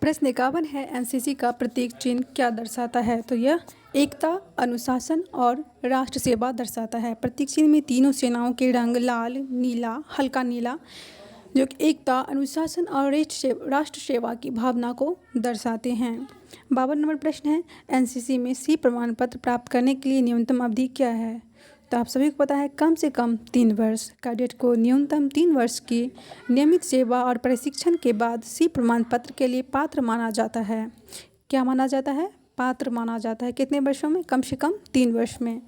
प्रश्न 51 है, एनसीसी का प्रतीक चिन्ह क्या दर्शाता है? तो यह एकता, अनुशासन और राष्ट्र सेवा दर्शाता है। प्रतीक चिन्ह में तीनों सेनाओं के रंग लाल, नीला, हल्का नीला, जो कि एकता, अनुशासन और राष्ट्र सेवा की भावना को दर्शाते हैं। 52 नंबर प्रश्न है, एनसीसी में सी प्रमाण पत्र प्राप्त करने के लिए न्यूनतम अवधि क्या है? तो आप सभी को पता है, कम से कम 3 वर्ष। कैडेट को न्यूनतम 3 वर्ष की नियमित सेवा और प्रशिक्षण के बाद सी प्रमाण पत्र के लिए पात्र माना जाता है। क्या माना जाता है? पात्र माना जाता है। कितने वर्षों में? कम से कम 3 वर्ष में।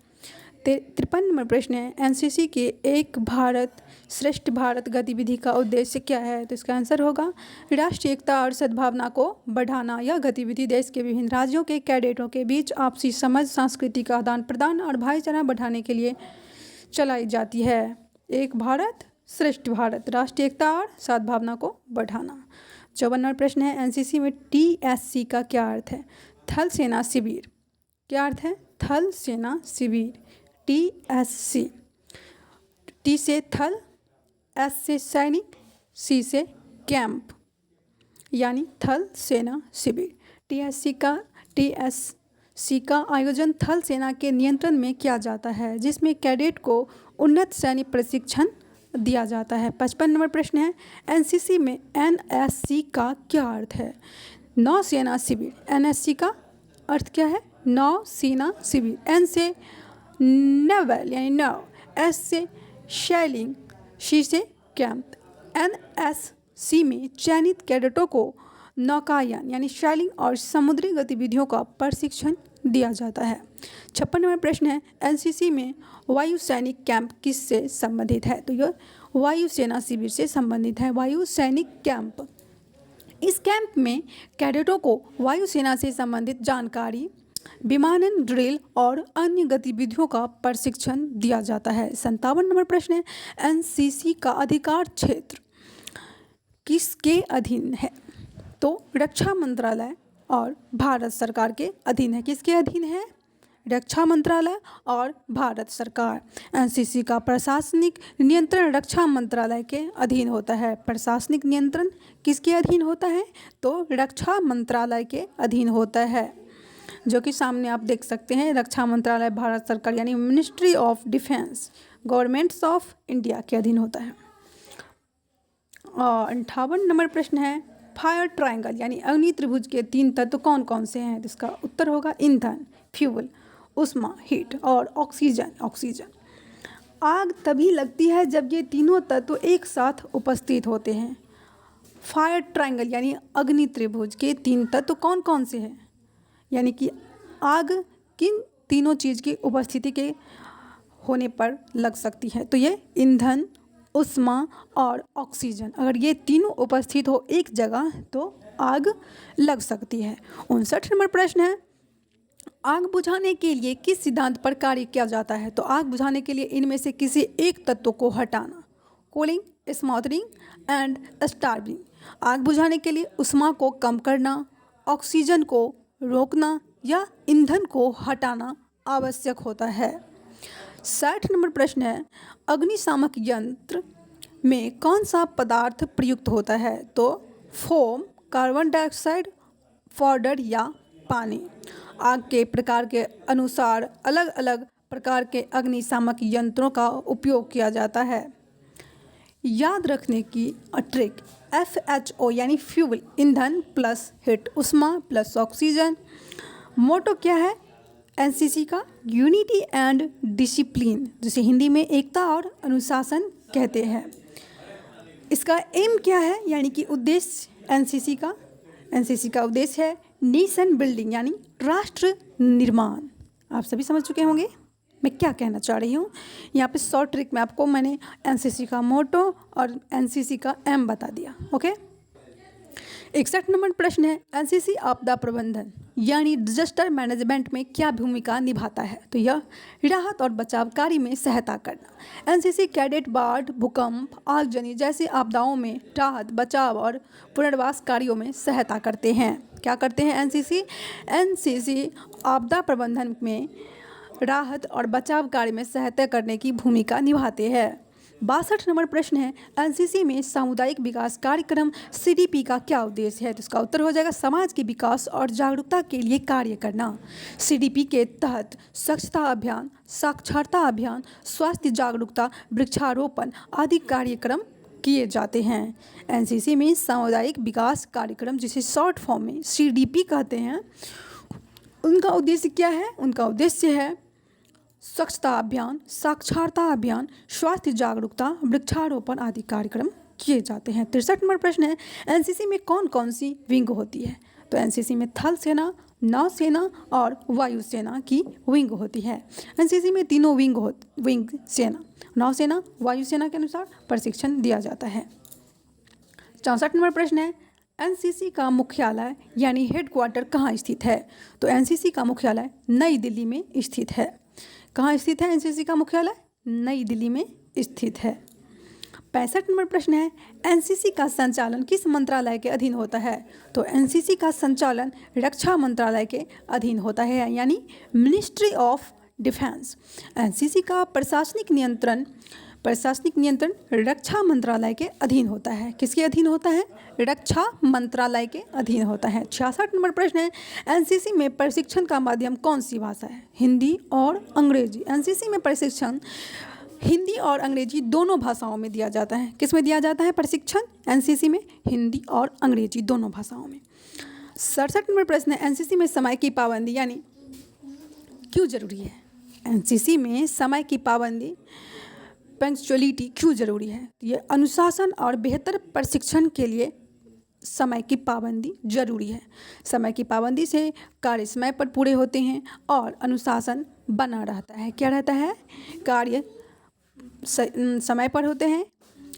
53 नंबर प्रश्न है, एनसीसी के एक भारत श्रेष्ठ भारत गतिविधि का उद्देश्य क्या है? तो इसका आंसर होगा राष्ट्रीय एकता और सद्भावना को बढ़ाना। यह गतिविधि देश के विभिन्न राज्यों के कैडेटों के बीच आपसी समझ, सांस्कृतिक आदान प्रदान और भाईचारा बढ़ाने के लिए चलाई जाती है। एक भारत श्रेष्ठ भारत, राष्ट्रीय एकता और सद्भावना को बढ़ाना। 54 नंबर प्रश्न है, एनसीसी में टीएससी का क्या अर्थ है? थल सेना शिविर। क्या अर्थ है? थल सेना शिविर, टीएससी। टी से थल, एस से सैनिक, सी से कैंप, यानी थल सेना शिविर। टीएससी का आयोजन थल सेना के नियंत्रण में किया जाता है, जिसमें कैडेट को उन्नत सैनिक प्रशिक्षण दिया जाता है। 55 नंबर प्रश्न है, एनसीसी में एनएससी का क्या अर्थ है? नौसेना शिविर। एनएससी का अर्थ क्या है? नौसेना शिविर। एन से नेवल यानी नौ, एस से शैलिंग, सी से कैंप। एनएससी में चयनित कैडेटों को नौकायन यानी शैलिंग और समुद्री गतिविधियों का प्रशिक्षण दिया जाता है। 56 नंबर प्रश्न है, एनसीसी में वायु सैनिक कैंप किससे संबंधित है? तो यह वायुसेना शिविर से संबंधित है। वायु सैनिक कैंप, इस कैंप में कैडेटों को वायुसेना से संबंधित जानकारी, विमानन ड्रिल और अन्य गतिविधियों का प्रशिक्षण दिया जाता है। 57 नंबर प्रश्न है, एनसीसी का अधिकार क्षेत्र किसके अधीन है? तो रक्षा मंत्रालय और भारत सरकार के अधीन है। किसके अधीन है? रक्षा मंत्रालय और भारत सरकार। एनसीसी का प्रशासनिक नियंत्रण रक्षा मंत्रालय के अधीन होता है। प्रशासनिक नियंत्रण किसके अधीन होता है? तो रक्षा मंत्रालय के अधीन होता है, जो कि सामने आप देख सकते हैं। रक्षा मंत्रालय भारत सरकार यानी ministry of defence, governments of India के अधीन होता है। और 58 नंबर प्रश्न है, फायर ट्रायंगल यानी अग्नि त्रिभुज के 3 तत्व कौन कौन से हैं? तो इसका उत्तर होगा ईंधन, फ्यूल, उष्मा, हीट और ऑक्सीजन। आग तभी लगती है जब ये तीनों तत्व एक साथ उपस्थित होते हैं। फायर ट्रायंगल यानी अग्नि त्रिभुज के 3 तत्व कौन कौन से हैं? यानी कि आग किन तीनों चीज़ की उपस्थिति के होने पर लग सकती है? तो ये ईंधन, उष्मा और ऑक्सीजन, अगर ये तीनों उपस्थित हो एक जगह तो आग लग सकती है। 59 नंबर प्रश्न है, आग बुझाने के लिए किस सिद्धांत पर कार्य किया जाता है? तो आग बुझाने के लिए इनमें से किसी एक तत्व को हटाना, कूलिंग, स्मॉथरिंग एंड स्टार्विंग। आग बुझाने के लिए उष्मा को कम करना, ऑक्सीजन को रोकना या ईंधन को हटाना आवश्यक होता है। 60 नंबर प्रश्न है, अग्निशामक यंत्र में कौन सा पदार्थ प्रयुक्त होता है? तो फोम, कार्बन डाइऑक्साइड, पाउडर या पानी। आग के प्रकार के अनुसार अलग अलग प्रकार के अग्निशामक यंत्रों का उपयोग किया जाता है। याद रखने की ट्रिक, FHO यानी फ्यूल, ईंधन प्लस हीट, उष्मा प्लस ऑक्सीजन। मोटो क्या है एनसीसी का? यूनिटी एंड डिसिप्लिन, जिसे हिंदी में एकता और अनुशासन कहते हैं। इसका एम क्या है यानी कि उद्देश्य एनसीसी का उद्देश्य है नेशन बिल्डिंग यानी राष्ट्र निर्माण। आप सभी समझ चुके होंगे मैं क्या कहना चाह रही हूँ। यहाँ पे शॉर्ट ट्रिक में आपको मैंने एनसीसी का मोटो और एनसीसी का एम बता दिया। ओके। 61 नंबर प्रश्न है, एनसीसी आपदा प्रबंधन यानी डिजास्टर मैनेजमेंट में क्या भूमिका निभाता है? तो यह राहत और बचाव कार्य में सहायता करना। एनसीसी कैडेट बाढ़, भूकंप, आगजनी जैसी आपदाओं में राहत, बचाव और पुनर्वास कार्यों में सहायता करते हैं। क्या करते हैं एनसीसी आपदा प्रबंधन में राहत और बचाव कार्य में सहायता करने की भूमिका निभाते हैं। 62 नंबर प्रश्न है, एनसीसी में सामुदायिक विकास कार्यक्रम सीडीपी का क्या उद्देश्य है? तो इसका उत्तर हो जाएगा समाज के विकास और जागरूकता के लिए कार्य करना। सीडीपी के तहत स्वच्छता अभियान, साक्षरता अभियान, स्वास्थ्य जागरूकता, वृक्षारोपण आदि कार्यक्रम किए जाते हैं। एनसीसी में सामुदायिक विकास कार्यक्रम, जिसे शॉर्ट फॉर्म में सीडीपी कहते हैं, उनका उद्देश्य क्या है? उनका उद्देश्य है स्वच्छता अभियान, साक्षरता अभियान, स्वास्थ्य जागरूकता, वृक्षारोपण आदि कार्यक्रम किए जाते हैं। 63 नंबर प्रश्न है, एनसीसी में कौन कौन सी विंग होती है? तो एनसीसी में थल सेना, नौसेना और वायुसेना की विंग होती है। एनसीसी में तीनों विंग सेना, नौसेना, वायुसेना के अनुसार प्रशिक्षण दिया जाता है। 64 नंबर प्रश्न है, एनसीसी का मुख्यालय यानी हेडक्वार्टर कहाँ स्थित है? तो एनसीसी का मुख्यालय नई दिल्ली में स्थित है। कहाँ स्थित है एनसीसी का मुख्यालय? नई दिल्ली में स्थित है। 65 नंबर प्रश्न है, एनसीसी का संचालन किस मंत्रालय के अधीन होता है? तो एनसीसी का संचालन रक्षा मंत्रालय के अधीन होता है, यानी मिनिस्ट्री ऑफ डिफेंस। एनसीसी का प्रशासनिक नियंत्रण रक्षा मंत्रालय के अधीन होता है। किसके अधीन होता है? रक्षा मंत्रालय के अधीन होता है। 66 नंबर प्रश्न है, एनसीसी में प्रशिक्षण का माध्यम कौन सी भाषा है? हिंदी और अंग्रेजी। एनसीसी में प्रशिक्षण हिंदी और अंग्रेजी दोनों भाषाओं में दिया जाता है। किस में दिया जाता है प्रशिक्षण? एनसीसी में हिंदी और अंग्रेजी दोनों भाषाओं में। 67 नंबर प्रश्न है, एनसीसी में समय की पाबंदी यानी क्यों जरूरी है? एनसीसी में समय की पाबंदी, पंक्चुअलिटी क्यों जरूरी है? ये अनुशासन और बेहतर प्रशिक्षण के लिए समय की पाबंदी जरूरी है। समय की पाबंदी से कार्य समय पर पूरे होते हैं और अनुशासन बना रहता है। क्या रहता है? कार्य समय पर होते हैं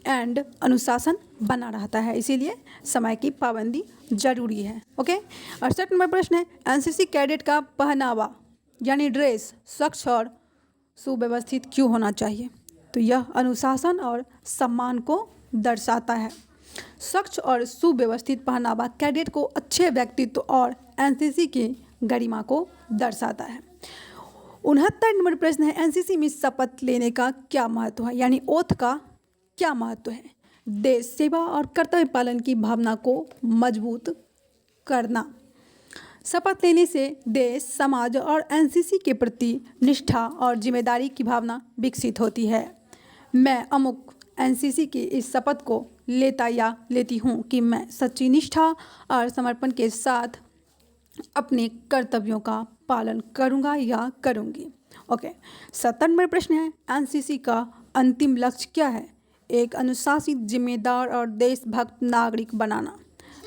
एंड अनुशासन बना रहता है, इसीलिए समय की पाबंदी जरूरी है। ओके। 68 नंबर प्रश्न है, एनसीसी कैडेट का पहनावा यानी ड्रेस स्वच्छ और सुव्यवस्थित क्यों होना चाहिए? तो यह अनुशासन और सम्मान को दर्शाता है। स्वच्छ और सुव्यवस्थित पहनावा कैडेट को अच्छे व्यक्तित्व और एनसीसी की गरिमा को दर्शाता है। 69 नंबर प्रश्न है, एनसीसी में शपथ लेने का क्या महत्व है? यानी ओथ का क्या महत्व है? देश सेवा और कर्तव्य पालन की भावना को मजबूत करना। शपथ लेने से देश, समाज और एनसीसी के प्रति निष्ठा और जिम्मेदारी की भावना विकसित होती है। मैं अमुक एनसीसी की इस शपथ को लेता या लेती हूँ कि मैं सच्ची निष्ठा और समर्पण के साथ अपने कर्तव्यों का पालन करूँगा या करूँगी। ओके। 70 नंबर प्रश्न है, एनसीसी का अंतिम लक्ष्य क्या है? एक अनुशासित, जिम्मेदार और देशभक्त नागरिक बनाना।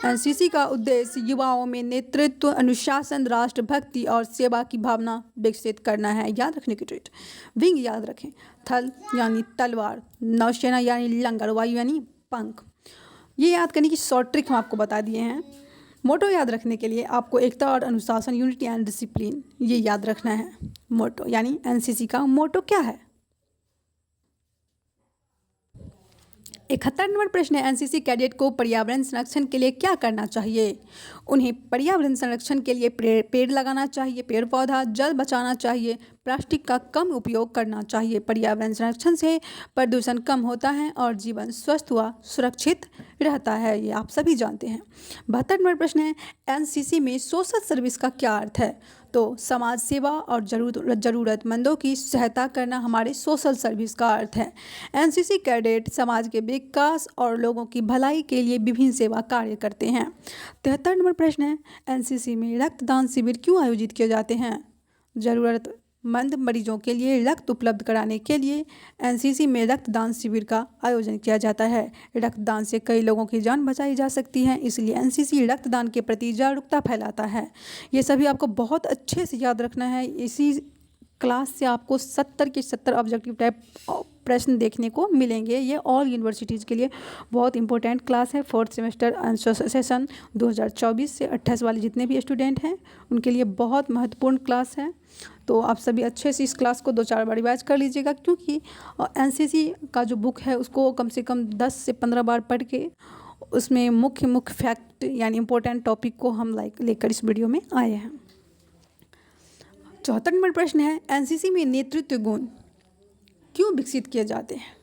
एनसीसी का उद्देश्य युवाओं में नेतृत्व, अनुशासन, राष्ट्रभक्ति और सेवा की भावना विकसित करना है। याद रखने की ट्रिक। विंग याद रखें, थल यानी तलवार, नौसेना यानी लंगर, वायु यानी पंख। ये याद करने की शॉर्ट ट्रिक हम आपको बता दिए हैं। मोटो याद रखने के लिए आपको एकता और अनुशासन, यूनिटी एंड डिसिप्लिन, ये याद रखना है। मोटो यानी एनसीसी का मोटो क्या है? 71 नंबर प्रश्न है, एनसीसी कैडेट को पर्यावरण संरक्षण के लिए क्या करना चाहिए? उन्हें पर्यावरण संरक्षण के लिए पेड़ लगाना चाहिए, पेड़ पौधा, जल बचाना चाहिए, प्लास्टिक का कम उपयोग करना चाहिए। पर्यावरण संरक्षण से प्रदूषण कम होता है और जीवन स्वस्थ व सुरक्षित रहता है, ये आप सभी जानते हैं। 72 नंबर प्रश्न है, एनसीसी में सोशल सर्विस का क्या अर्थ है? तो समाज सेवा और ज़रूरतमंदों की सहायता करना हमारे सोशल सर्विस का अर्थ है। एनसीसी कैडेट समाज के विकास और लोगों की भलाई के लिए विभिन्न सेवा कार्य करते हैं। 73 नंबर प्रश्न है, एनसीसी में रक्तदान शिविर क्यों आयोजित किए जाते हैं? ज़रूरतमंद मरीजों के लिए रक्त उपलब्ध कराने के लिए एनसीसी में रक्तदान शिविर का आयोजन किया जाता है। रक्तदान से कई लोगों की जान बचाई जा सकती है, इसलिए एनसीसी रक्तदान के प्रति जागरूकता फैलाता है। ये सभी आपको बहुत अच्छे से याद रखना है। इसी क्लास से आपको 70 के 70 ऑब्जेक्टिव टाइप प्रश्न देखने को मिलेंगे। ये ऑल यूनिवर्सिटीज़ के लिए बहुत इंपॉर्टेंट क्लास है। 4th सेमेस्टर सेशन 2024 से 28 वाले जितने भी स्टूडेंट हैं उनके लिए बहुत महत्वपूर्ण क्लास है। तो आप सभी अच्छे से इस क्लास को 2-4 बार रिवाइज कर लीजिएगा, क्योंकि एनसीसी का जो बुक है उसको कम से कम 10 से 15 बार पढ़ के उसमें मुख्य फैक्ट यानी इम्पोर्टेंट टॉपिक को हम लेकर इस वीडियो में आए हैं। 74 नंबर प्रश्न है, एनसीसी में नेतृत्व गुण क्यों विकसित किए जाते हैं?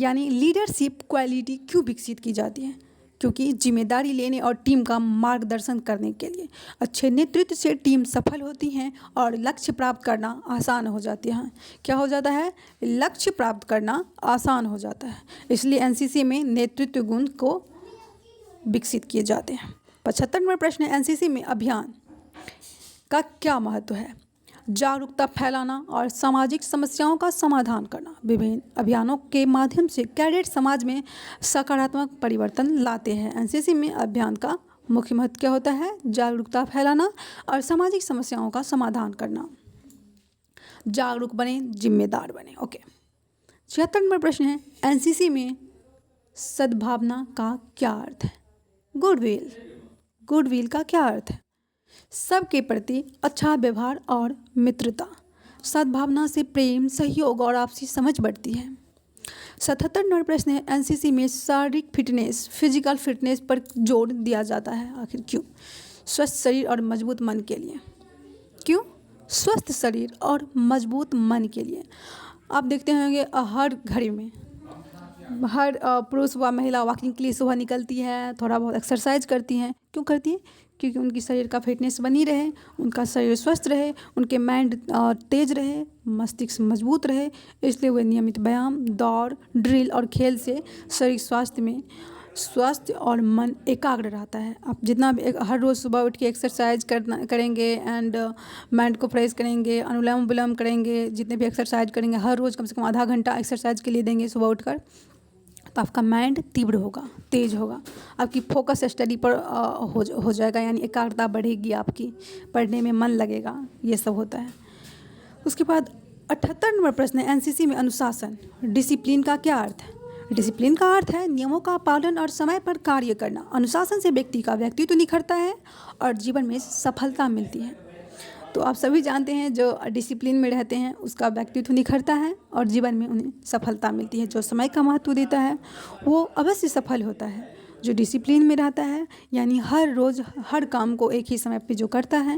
यानी लीडरशिप क्वालिटी क्यों विकसित की जाती है? क्योंकि जिम्मेदारी लेने और टीम का मार्गदर्शन करने के लिए। अच्छे नेतृत्व से टीम सफल होती हैं और लक्ष्य प्राप्त करना आसान हो जाती है। क्या हो जाता है? लक्ष्य प्राप्त करना आसान हो जाता है। इसलिए एनसीसी में नेतृत्व गुण को विकसित किए जाते हैं। 75 नंबर प्रश्न है, एनसीसी में अभियान का क्या महत्व है? जागरूकता फैलाना और सामाजिक समस्याओं का समाधान करना। विभिन्न अभियानों के माध्यम से कैडेट समाज में सकारात्मक परिवर्तन लाते हैं। एनसीसी में अभियान का मुख्य महत्व क्या होता है? जागरूकता फैलाना और सामाजिक समस्याओं का समाधान करना। जागरूक बने, जिम्मेदार बने। ओके। 76 नंबर प्रश्न है, एनसीसी में सद्भावना का क्या अर्थ है? गुडविल। गुडविल का क्या अर्थ है? सबके प्रति अच्छा व्यवहार और मित्रता। सद्भावना से प्रेम, सहयोग और आपसी समझ बढ़ती है। 77 नंबर प्रश्न है, एनसीसी में शारीरिक फिटनेस, फिजिकल फिटनेस पर जोर दिया जाता है, आखिर क्यों? स्वस्थ शरीर और मजबूत मन के लिए। क्यों? स्वस्थ शरीर और मजबूत मन के लिए। आप देखते होंगे हर घड़ी में हर पुरुष व महिला वॉकिंग के लिए सुबह निकलती है, थोड़ा बहुत एक्सरसाइज करती हैं। क्यों करती हैं? क्योंकि उनकी शरीर का फिटनेस बनी रहे, उनका शरीर स्वस्थ रहे, उनके माइंड तेज रहे, मस्तिष्क मजबूत रहे। इसलिए वे नियमित व्यायाम, दौड़, ड्रिल और खेल से शरीर स्वास्थ्य और मन एकाग्र रहता है। आप जितना भी हर रोज़ सुबह उठ के एक्सरसाइज करेंगे एंड माइंड को फ्रेश करेंगे, अनुलोम विलोम करेंगे, जितने भी एक्सरसाइज करेंगे, हर रोज़ कम से कम आधा घंटा एक्सरसाइज के लिए देंगे सुबह उठकर, तो आपका माइंड तीव्र होगा, तेज होगा, आपकी फोकस स्टडी पर हो जाएगा, यानी एकाग्रता बढ़ेगी, आपकी पढ़ने में मन लगेगा। ये सब होता है। उसके बाद 78 नंबर प्रश्न है, एनसीसी में अनुशासन, डिसिप्लिन का क्या अर्थ है? डिसिप्लिन का अर्थ है नियमों का पालन और समय पर कार्य करना। अनुशासन से व्यक्ति का व्यक्तित्व निखरता है और जीवन में सफलता मिलती है। तो आप सभी जानते हैं जो डिसिप्लिन में रहते हैं उसका व्यक्तित्व निखरता है और जीवन में उन्हें सफलता मिलती है। जो समय का महत्व देता है वो अवश्य सफल होता है। जो डिसिप्लिन में रहता है यानी हर रोज़ हर काम को एक ही समय पे जो करता है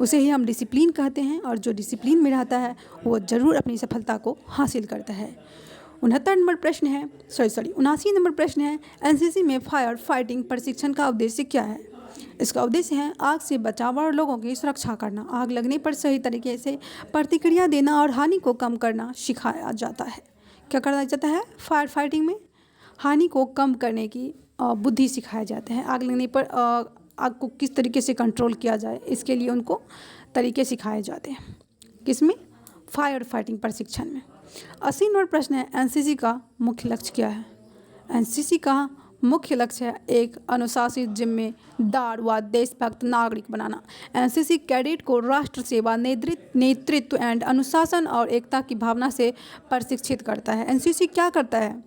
उसे ही हम डिसिप्लिन कहते हैं, और जो डिसिप्लिन में रहता है वो ज़रूर अपनी सफलता को हासिल करता है। 79 नंबर प्रश्न है 79 नंबर प्रश्न है, एनसीसी में फायर फाइटिंग प्रशिक्षण का उद्देश्य क्या है? इसका उद्देश्य है आग से बचाव और लोगों की सुरक्षा करना। आग लगने पर सही तरीके से प्रतिक्रिया देना और हानि को कम करना सिखाया जाता है। क्या करना जाता है? फायर फाइटिंग में हानि को कम करने की बुद्धि सिखाया जाता है। आग लगने पर आग को किस तरीके से कंट्रोल किया जाए, इसके लिए उनको तरीके सिखाए जाते हैं। किसमें? फायर फाइटिंग प्रशिक्षण में। 80 नंबर प्रश्न है, एनसीसी का मुख्य लक्ष्य क्या है? एनसीसी का मुख्य लक्ष्य है एक अनुशासित, जिम्मेदार व देशभक्त नागरिक बनाना। एनसीसी कैडेट को राष्ट्र सेवा, नेतृत्व एंड अनुशासन और एकता की भावना से प्रशिक्षित करता है। एनसीसी क्या करता है?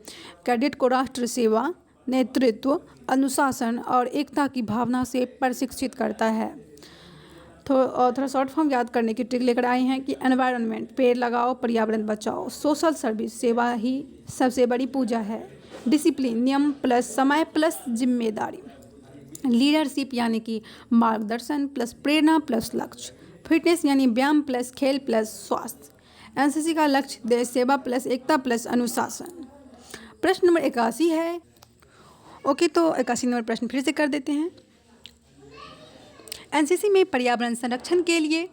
कैडेट को राष्ट्र सेवा, नेतृत्व, अनुशासन और एकता की भावना से प्रशिक्षित करता है। तो थोड़ा शॉर्ट फॉर्म याद करने की ट्रिक लेकर आए हैं कि एनवायरनमेंट, पेड़ लगाओ, पर्यावरण बचाओ। सोशल सर्विस, सेवा ही सबसे बड़ी पूजा है। डिसिप्लिन, नियम प्लस समय प्लस जिम्मेदारी। लीडरशिप यानी कि मार्गदर्शन प्लस प्रेरणा प्लस लक्ष्य। फिटनेस यानी व्यायाम प्लस खेल प्लस स्वास्थ्य। एनसीसी का लक्ष्य देश सेवा प्लस एकता प्लस अनुशासन। प्रश्न नंबर 81 है। ओके, तो 81 नंबर प्रश्न फिर से कर देते हैं। एनसीसी में पर्यावरण संरक्षण के लिए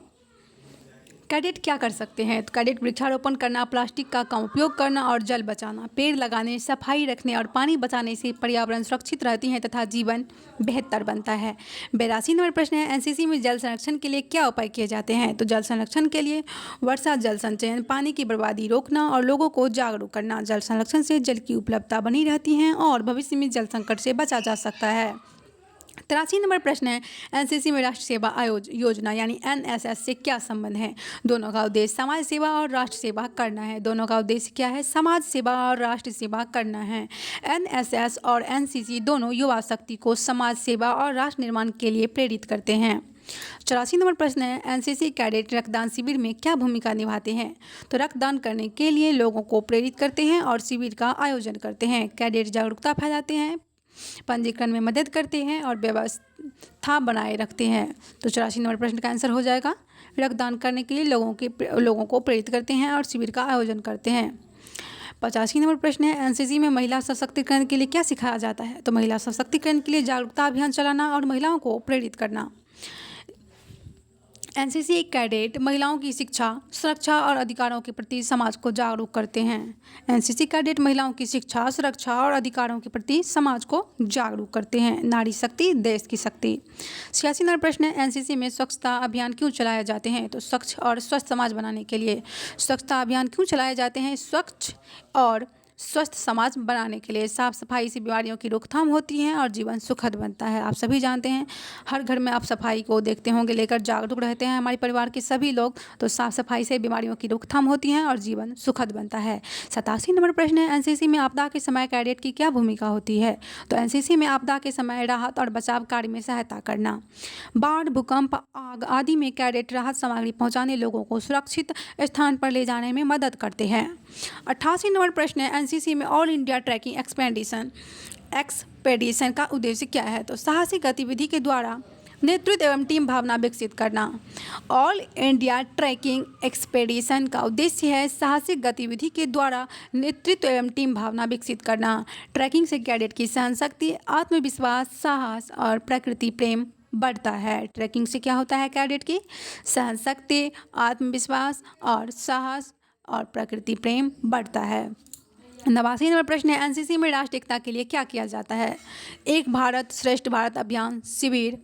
कैडेट क्या कर सकते हैं? तो कैडेट वृक्षारोपण करना, प्लास्टिक का कम उपयोग करना और जल बचाना। पेड़ लगाने, सफाई रखने और पानी बचाने से पर्यावरण सुरक्षित रहती है तथा जीवन बेहतर बनता है। 82 नंबर प्रश्न है, एनसीसी में जल संरक्षण के लिए क्या उपाय किए जाते हैं? तो जल संरक्षण के लिए वर्षा जल संचयन, पानी की बर्बादी रोकना और लोगों को जागरूक करना। जल संरक्षण से जल की उपलब्धता बनी रहती है और भविष्य में जल संकट से बचा जा सकता है। 83 नंबर प्रश्न है, एनसीसी में राष्ट्र सेवा योजना यानी एनएसएस से क्या संबंध है? दोनों का उद्देश्य समाज सेवा और राष्ट्र सेवा करना है। दोनों का उद्देश्य क्या है? समाज सेवा और राष्ट्र सेवा करना है। एनएसएस और एनसीसी दोनों युवा शक्ति को समाज सेवा और राष्ट्र निर्माण के लिए प्रेरित करते हैं। 84 नंबर प्रश्न है, एनसीसी कैडेट रक्तदान शिविर में क्या भूमिका निभाते हैं? तो रक्तदान करने के लिए लोगों को प्रेरित करते हैं और शिविर का आयोजन करते हैं। कैडेट जागरूकता फैलाते हैं, पंजीकरण में मदद करते हैं और व्यवस्था बनाए रखते हैं। तो 84 नंबर प्रश्न का आंसर हो जाएगा रक्तदान करने के लिए लोगों को प्रेरित करते हैं और शिविर का आयोजन करते हैं। 85 नंबर प्रश्न है, एनसीसी में महिला सशक्तिकरण के लिए क्या सिखाया जाता है? तो महिला सशक्तिकरण के लिए जागरूकता अभियान चलाना और महिलाओं को प्रेरित करना। एनसीसी कैडेट महिलाओं की शिक्षा, सुरक्षा और अधिकारों के प्रति समाज को जागरूक करते हैं। एनसीसी कैडेट महिलाओं की शिक्षा, सुरक्षा और अधिकारों के प्रति समाज को जागरूक करते हैं। नारी शक्ति देश की शक्ति। 86 नंबर प्रश्न है, एनसीसी में स्वच्छता अभियान क्यों चलाए जाते हैं? तो स्वच्छ और स्वस्थ समाज बनाने के लिए स्वच्छता अभियान क्यों चलाए जाते हैं? स्वच्छ और स्वस्थ समाज बनाने के लिए। साफ सफाई से बीमारियों की रोकथाम होती है और जीवन सुखद बनता है। आप सभी जानते हैं, हर घर में आप सफाई को देखते होंगे, लेकर जागरूक रहते हैं हमारे परिवार के सभी लोग। तो साफ सफाई से बीमारियों की रोकथाम होती है और जीवन सुखद बनता है। 87 नंबर प्रश्न है, एनसीसी में आपदा के समय कैडेट की क्या भूमिका होती है? तो एनसीसी में आपदा के समय राहत और बचाव कार्य में सहायता करना। बाढ़, भूकंप, आग आदि में कैडेट राहत सामग्री पहुँचाने, लोगों को सुरक्षित स्थान पर ले जाने में मदद करते हैं। 88 नंबर प्रश्न है, एनसीसी में ऑल इंडिया ट्रैकिंग एक्सपेडिशन का उद्देश्य क्या है? तो साहसिक गतिविधि के द्वारा नेतृत्व एवं टीम भावना विकसित करना। ऑल इंडिया ट्रैकिंग एक्सपेडिशन का उद्देश्य है साहसिक गतिविधि के द्वारा नेतृत्व एवं टीम भावना विकसित करना। ट्रैकिंग से कैडेट की सहनशक्ति, आत्मविश्वास, साहस और प्रकृति प्रेम बढ़ता है। ट्रैकिंग से क्या होता है? कैडेट की सहनशक्ति, आत्मविश्वास और साहस और प्रकृति प्रेम बढ़ता है। 89 नंबर प्रश्न है, एनसीसी में राष्ट्रीय एकता के लिए क्या किया जाता है? एक भारत श्रेष्ठ भारत अभियान, शिविर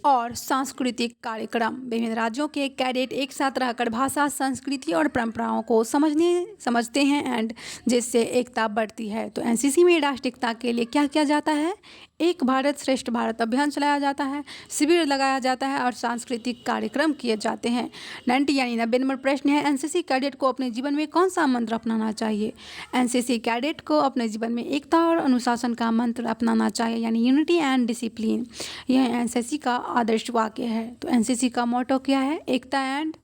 और सांस्कृतिक कार्यक्रम। विभिन्न राज्यों के कैडेट एक साथ रहकर भाषा, संस्कृति और परंपराओं को समझते हैं एंड जिससे एकता बढ़ती है। तो एनसीसी में राष्ट्रीय एकता के लिए क्या किया जाता है? एक भारत श्रेष्ठ भारत अभियान चलाया जाता है, शिविर लगाया जाता है और सांस्कृतिक कार्यक्रम किए जाते हैं। 90 यानी 90 नंबर प्रश्न है, एनसीसी कैडेट को अपने जीवन में कौन सा मंत्र अपनाना चाहिए? एनसीसी कैडेट को अपने जीवन में एकता और अनुशासन का मंत्र अपनाना चाहिए, यानी यूनिटी एंड डिसिप्लिन। यह एनसीसी का आदर्श वाक्य है। तो एनसीसी का मोटो क्या है? एकता एंड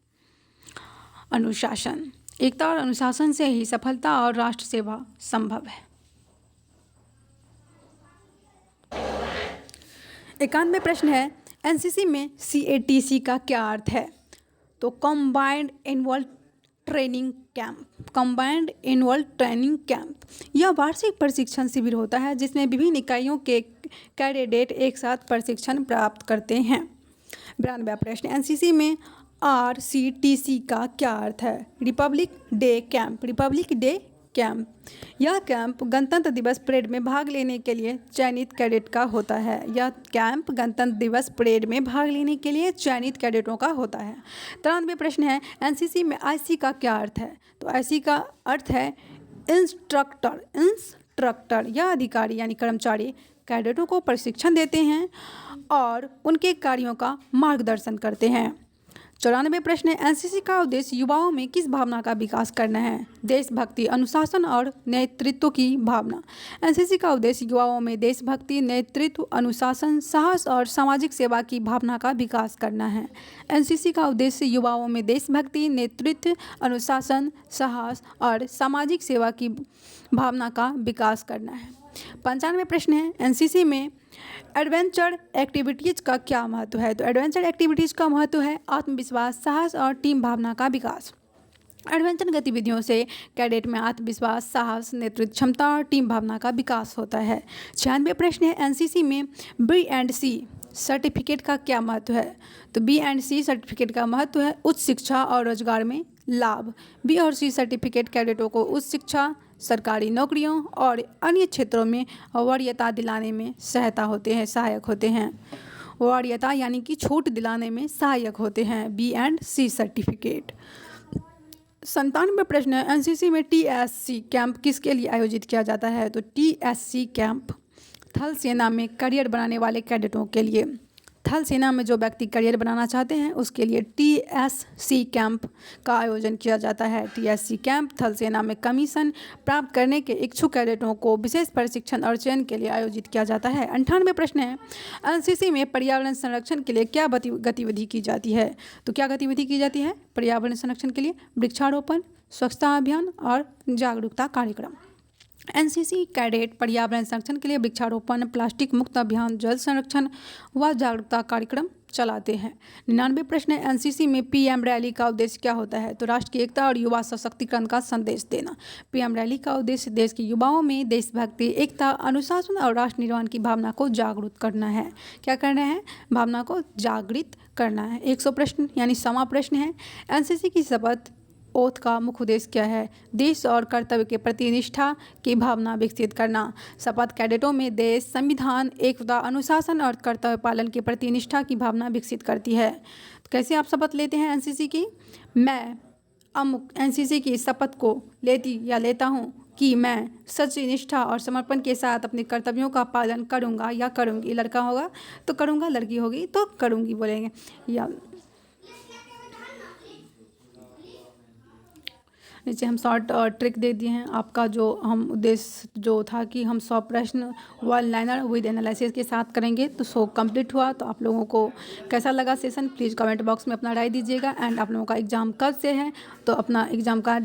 अनुशासन। एकता और अनुशासन से ही सफलता और राष्ट्र सेवा संभव है। 91 प्रश्न है, एनसीसी में CATC का क्या अर्थ है? तो combined annual training camp. Combined annual training camp यह वार्षिक प्रशिक्षण शिविर होता है जिसमें विभिन्न इकाइयों के कैडेट एक साथ प्रशिक्षण प्राप्त करते हैं। 92 प्रश्न, एनसीसी में RCTC का क्या अर्थ है? Republic day camp. Republic day camp यह कैंप गणतंत्र दिवस परेड में भाग लेने के लिए चयनित कैडेट का होता है। यह कैंप गणतंत्र दिवस परेड में भाग लेने के लिए चयनित कैडेटों का होता है। 93 प्रश्न है, एनसीसी में IC का क्या अर्थ है? तो IC का अर्थ है इंस्ट्रक्टर। इंस्ट्रक्टर यह अधिकारी यानी कर्मचारी कैडेटों को प्रशिक्षण देते हैं और उनके कार्यों का मार्गदर्शन करते हैं। 94 प्रश्न है, एनसीसी का उद्देश्य युवाओं में किस भावना का विकास करना है? देशभक्ति, अनुशासन और नेतृत्व की भावना। एनसीसी का उद्देश्य युवाओं में देशभक्ति, नेतृत्व, अनुशासन, साहस और सामाजिक सेवा की भावना का विकास करना है। एनसीसी का उद्देश्य युवाओं में देशभक्ति, नेतृत्व, अनुशासन, साहस और सामाजिक सेवा की भावना का विकास करना है। 95 प्रश्न है, एनसीसी में एडवेंचर एक्टिविटीज़ का क्या महत्व है? तो एडवेंचर एक्टिविटीज़ का महत्व है आत्मविश्वास, साहस और टीम भावना का विकास। एडवेंचर गतिविधियों से कैडेट में आत्मविश्वास, साहस, नेतृत्व क्षमता और टीम भावना का विकास होता है। 96 प्रश्न है, एनसीसी में B&C सर्टिफिकेट का क्या महत्व है? तो B&C सर्टिफिकेट का महत्व है उच्च शिक्षा और रोजगार में लाभ। B और C सर्टिफिकेट कैडेटों को उच्च शिक्षा, सरकारी नौकरियों और अन्य क्षेत्रों में वरीयता दिलाने में सहायक होते हैं। वरीयता यानी कि छूट दिलाने में सहायक होते हैं B&C सर्टिफिकेट। 97 प्रश्न है, एनसीसी में TSC कैंप किसके लिए आयोजित किया जाता है? तो TSC कैंप थल सेना में करियर बनाने वाले कैडेटों के लिए। थल सेना में जो व्यक्ति करियर बनाना चाहते हैं उसके लिए TSC कैंप का आयोजन किया जाता है। TSC कैंप थल सेना में कमीशन प्राप्त करने के इच्छुक कैडेटों को विशेष प्रशिक्षण और चयन के लिए आयोजित किया जाता है। 98 प्रश्न है, एनसीसी में पर्यावरण संरक्षण के लिए क्या गतिविधि की जाती है? तो क्या गतिविधि की जाती है पर्यावरण संरक्षण के लिए? वृक्षारोपण, स्वच्छता अभियान और जागरूकता कार्यक्रम। एनसीसी कैडेट पर्यावरण संरक्षण के लिए वृक्षारोपण, प्लास्टिक मुक्त अभियान, जल संरक्षण व जागरूकता कार्यक्रम चलाते हैं। 99 प्रश्न है, एनसीसी में पीएम रैली का उद्देश्य क्या होता है? तो राष्ट्र की एकता और युवा सशक्तिकरण का संदेश देना। पीएम रैली का उद्देश्य देश के युवाओं में देशभक्ति, एकता, अनुशासन और राष्ट्र निर्माण की भावना को जागरूक करना है। क्या करना है? भावना को जागृत करना है। 100 प्रश्न यानी 100वां प्रश्न है, एनसीसी की शपथ ओथ का मुख्य उद्देश्य क्या है? देश और कर्तव्य के प्रति निष्ठा की भावना विकसित करना। शपथ कैडेटों में देश, संविधान, एकता, अनुशासन और कर्तव्य पालन के प्रति निष्ठा की भावना विकसित करती है। तो कैसे आप शपथ लेते हैं एनसीसी की? मैं अमुक एनसीसी की शपथ को लेती या लेता हूँ कि मैं सच्ची निष्ठा और समर्पण के साथ अपने कर्तव्यों का पालन करूँगा या करूँगी। लड़का होगा तो करूँगा, लड़की होगी तो करूँगी बोलेंगे। या नीचे हम शॉर्ट ट्रिक दे दिए हैं। आपका जो हम उद्देश्य जो था कि हम 100 प्रश्न वन लाइनर विद एनालिसिस के साथ करेंगे, तो 100 कंप्लीट हुआ। तो आप लोगों को कैसा लगा सेशन, प्लीज़ कमेंट बॉक्स में अपना राय दीजिएगा। एंड आप लोगों का एग्ज़ाम कब से है, तो अपना एग्ज़ाम का